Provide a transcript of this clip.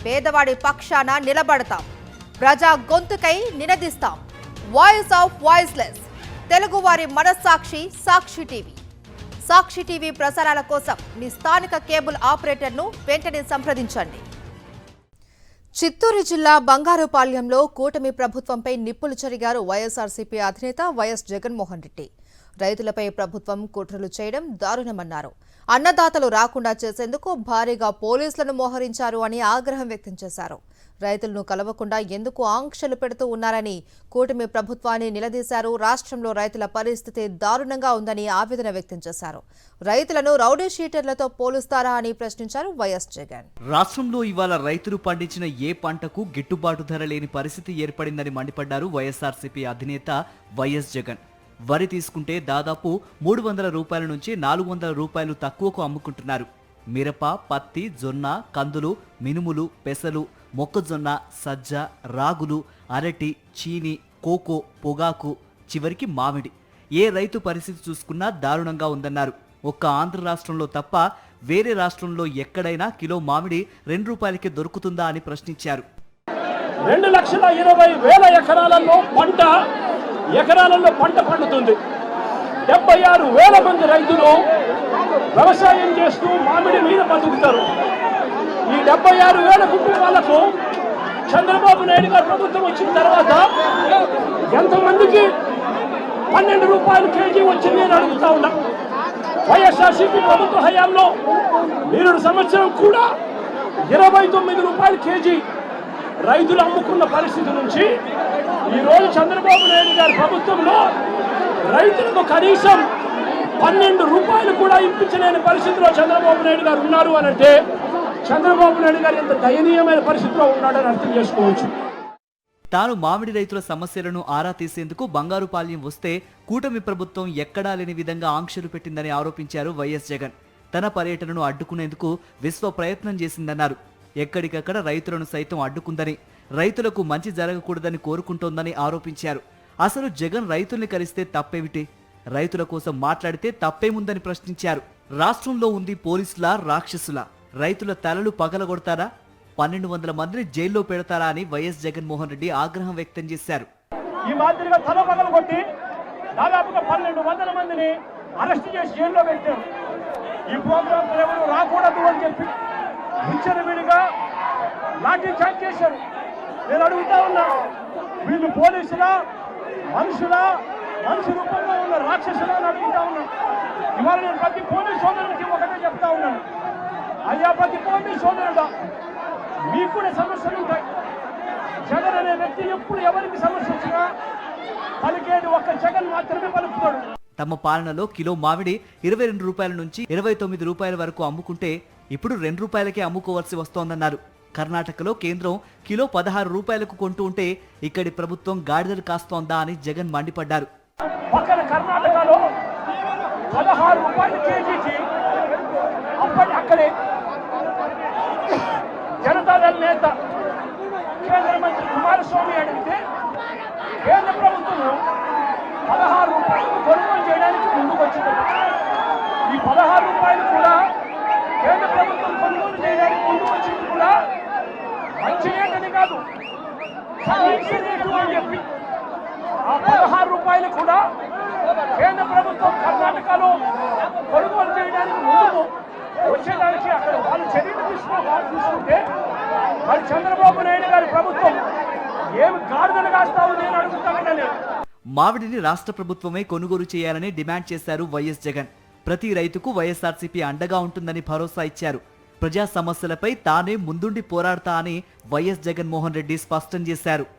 పేదవాడి పక్షాన నిలబడతాం, ప్రజా గొంతుకై నినదిస్తాం. వాయిస్ ఆఫ్ వాయిస్లెస్, తెలుగువారి మనస్సాక్షి సాక్షి టీవీ. సాక్షి టీవీ ప్రసారాల కోసం మీ స్థానిక కేబుల్ ఆపరేటర్ను వెంటనే సంప్రదించండి. చిత్తూరు జిల్లా బంగారుపాళ్యంలో కూటమి ప్రభుత్వంపై నిప్పులు చెరిగారు వైఎస్ఆర్సీపీ అధినేత వైఎస్ జగన్మోహన్ రెడ్డి. రైతులపై ప్రభుత్వం కుట్రలు చేయడం దారుణమన్నారు. అన్నదాతలు రాకుండా చేసేందుకు భారీగా పోలీసులను మోహరించారు అని ఆగ్రహం వ్యక్తం చేశారు. రైతులను కలవకుండా ఎందుకు ఆంక్షలు పెడుతూ ఉన్నారని కూటమి ప్రభుత్వాన్ని నిలదీశారు. రాష్ట్రంలో రైతుల పరిస్థితి దారుణంగా ఉందని ఆవేదన వ్యక్తం చేశారు. రైతులను రౌడీ షీటర్లతో పోలుస్తారా అని ప్రశ్నించారు వైఎస్ జగన్. రాష్ట్రంలో ఇవాళ రైతులు పండించిన ఏ పంటకు గిట్టుబాటు ధర లేని పరిస్థితి ఏర్పడిందని మండిపడ్డారు వైఎస్ఆర్సీపీ అధినేత వైఎస్ జగన్. వరి తీసుకుంటే దాదాపు 300 రూపాయల నుంచి 400 రూపాయలు తక్కువకు అమ్ముకుంటున్నారు. మిరప, పత్తి, జొన్న, కందులు, మినుములు, పెసలు, మొక్కజొన్న, సజ్జ, రాగులు, అరటి, చీని, కోకో, పొగాకు, చివరికి మామిడి. ఏ రైతు పరిస్థితి చూసుకున్నా దారుణంగా ఉందన్నారు. ఒక్క ఆంధ్ర రాష్ట్రంలో తప్ప వేరే రాష్ట్రంలో ఎక్కడైనా కిలో మామిడి 2 రూపాయలకే దొరుకుతుందా అని ప్రశ్నించారు. 2,20,000 ఎకరాలలో పంట పండుతుంది. 76,000 మంది రైతులు వ్యవసాయం చేస్తూ మామిడి మీద బతుకుతారు. ఈ 76,000 కుటుంబాలకు చంద్రబాబు నాయుడు గారు ప్రభుత్వం వచ్చిన తర్వాత ఎంతమందికి 12 రూపాయలు కేజీ వచ్చింది అని అడుగుతా ఉన్నా. వైఎస్ఆర్సీపీ ప్రభుత్వ హయాంలో 2 సంవత్సరం కూడా 29 రూపాయలు కేజీ రైతులు అమ్ముకున్న పరిస్థితి నుంచి ఈరోజు చంద్రబాబు నాయుడు గారి ప్రభుత్వంలో రైతులకు కనీసం 12 రూపాయలు కూడా ఇప్పించలేని పరిస్థితిలో చంద్రబాబు నాయుడు గారు ఉన్నారు అని అంటే చంద్రబాబు నాయుడు గారు ఎంత దయనీయమైన పరిస్థితిలో ఉన్నాడని అర్థం చేసుకోవచ్చు. తాను మామిడి రైతుల సమస్యలను ఆరా తీసేందుకు బంగారుపాళ్యం వస్తే కూటమి ప్రభుత్వం ఎక్కడా లేని విధంగా ఆంక్షలు పెట్టిందని ఆరోపించారు వైఎస్ జగన్. తన పర్యటనను అడ్డుకునేందుకు విశ్వ ప్రయత్నం చేసిందన్నారు. ఎక్కడికక్కడ రైతులను సైతం అడ్డుకుందని, రైతులకు మంచి జరగకూడదని కోరుకుంటోందని ఆరోపించారు. అసలు జగన్ రైతుల్ని కలిస్తే తప్పేమిటి? రైతుల కోసం మాట్లాడితే తప్పేముందని ప్రశ్నించారు. రాష్ట్రంలో ఉంది పోలీసుల, రాక్షసుల? రైతుల తలలు పగలగొడతారా? 1200 మందిని జైల్లో పెడతారా అని వైఎస్ జగన్మోహన్ రెడ్డి ఆగ్రహం వ్యక్తం చేశారు. ఈ మాదిరిగా తల పగలగొట్టి దాదాపుగా 1200 మందిని అరెస్ట్ చేసి జైల్లో పెట్టారు. ఈ ప్రోగ్రాం ఎవరు రాకూడదు అని చెప్పి విచ్చలవిడిగా లాఠీ చార్జ్ చేశారు. నేను అడుగుతా ఉన్నా, వీళ్ళు పోలీసులా, మనుషుల రూపంలో ఉన్న రాక్షసులా అని అడుగుతా ఉన్నాను. ఇవాళ నేను ప్రతి పోలీస్ సోదరులకి ఒకటే చెప్తా ఉన్నాను, అయ్యా ప్రతి పోలీస్ సోదరుడా, మీకు కూడా సమస్యలు ఉంటాయి. జగన్ అనే వ్యక్తి ఎప్పుడు ఎవరికి సమస్య వచ్చినా పలికేది ఒక్క జగన్ మాత్రమే పలుకుతాడు. తమ పాలనలో కిలో మామిడి 22 రూపాయల నుంచి 29 రూపాయల వరకు అమ్ముకుంటే ఇప్పుడు 2 రూపాయలకే అమ్ముకోవాల్సి వస్తోందన్నారు. కర్ణాటకలో కేంద్రం కిలో 16 రూపాయలకు కొంటూ ఉంటే ఇక్కడి ప్రభుత్వం గాడిదలు కాస్తోందా అని జగన్ మండిపడ్డారు. పక్కన కర్ణాటకలో 16 రూపాయల కేజీకి అక్కడే జనతాదళ నేత కేంద్ర మంత్రి కుమారస్వామి అడిగితే కేంద్ర ప్రభుత్వం 16 రూపాయలకు కొనుగోలు చేయడానికి ముందుకు వచ్చింది. ఈ 16 రూపాయలు కూడా కేంద్ర ప్రభుత్వం కొనుగోలు చేయడానికి ముందుకు వచ్చింది కూడా మంచి రేటని కాదు, కనీస రేటు అని చెప్పి ఆ 16 రూపాయలు కూడా కేంద్ర ప్రభుత్వం కర్ణాటకలో కొనుగోలు చేయడానికి ముందుకు వచ్చేదానికి అక్కడ వాళ్ళు చర్యలు తీసుకుంటే మరి చంద్రబాబు నాయుడు గారి ప్రభుత్వం ఏమి గాడిదలు కాస్తావు నేను అడుగుతానని. మామిడిని రాష్ట్ర ప్రభుత్వమే కొనుగోలు చేయాలని డిమాండ్ చేశారు వైఎస్ జగన్. ప్రతి రైతుకు వైఎస్ఆర్సీపీ అండగా ఉంటుందని భరోసా ఇచ్చారు. ప్రజా సమస్యలపై తానే ముందుండి పోరాడతా అని వైఎస్ జగన్మోహన్ రెడ్డి స్పష్టం చేశారు.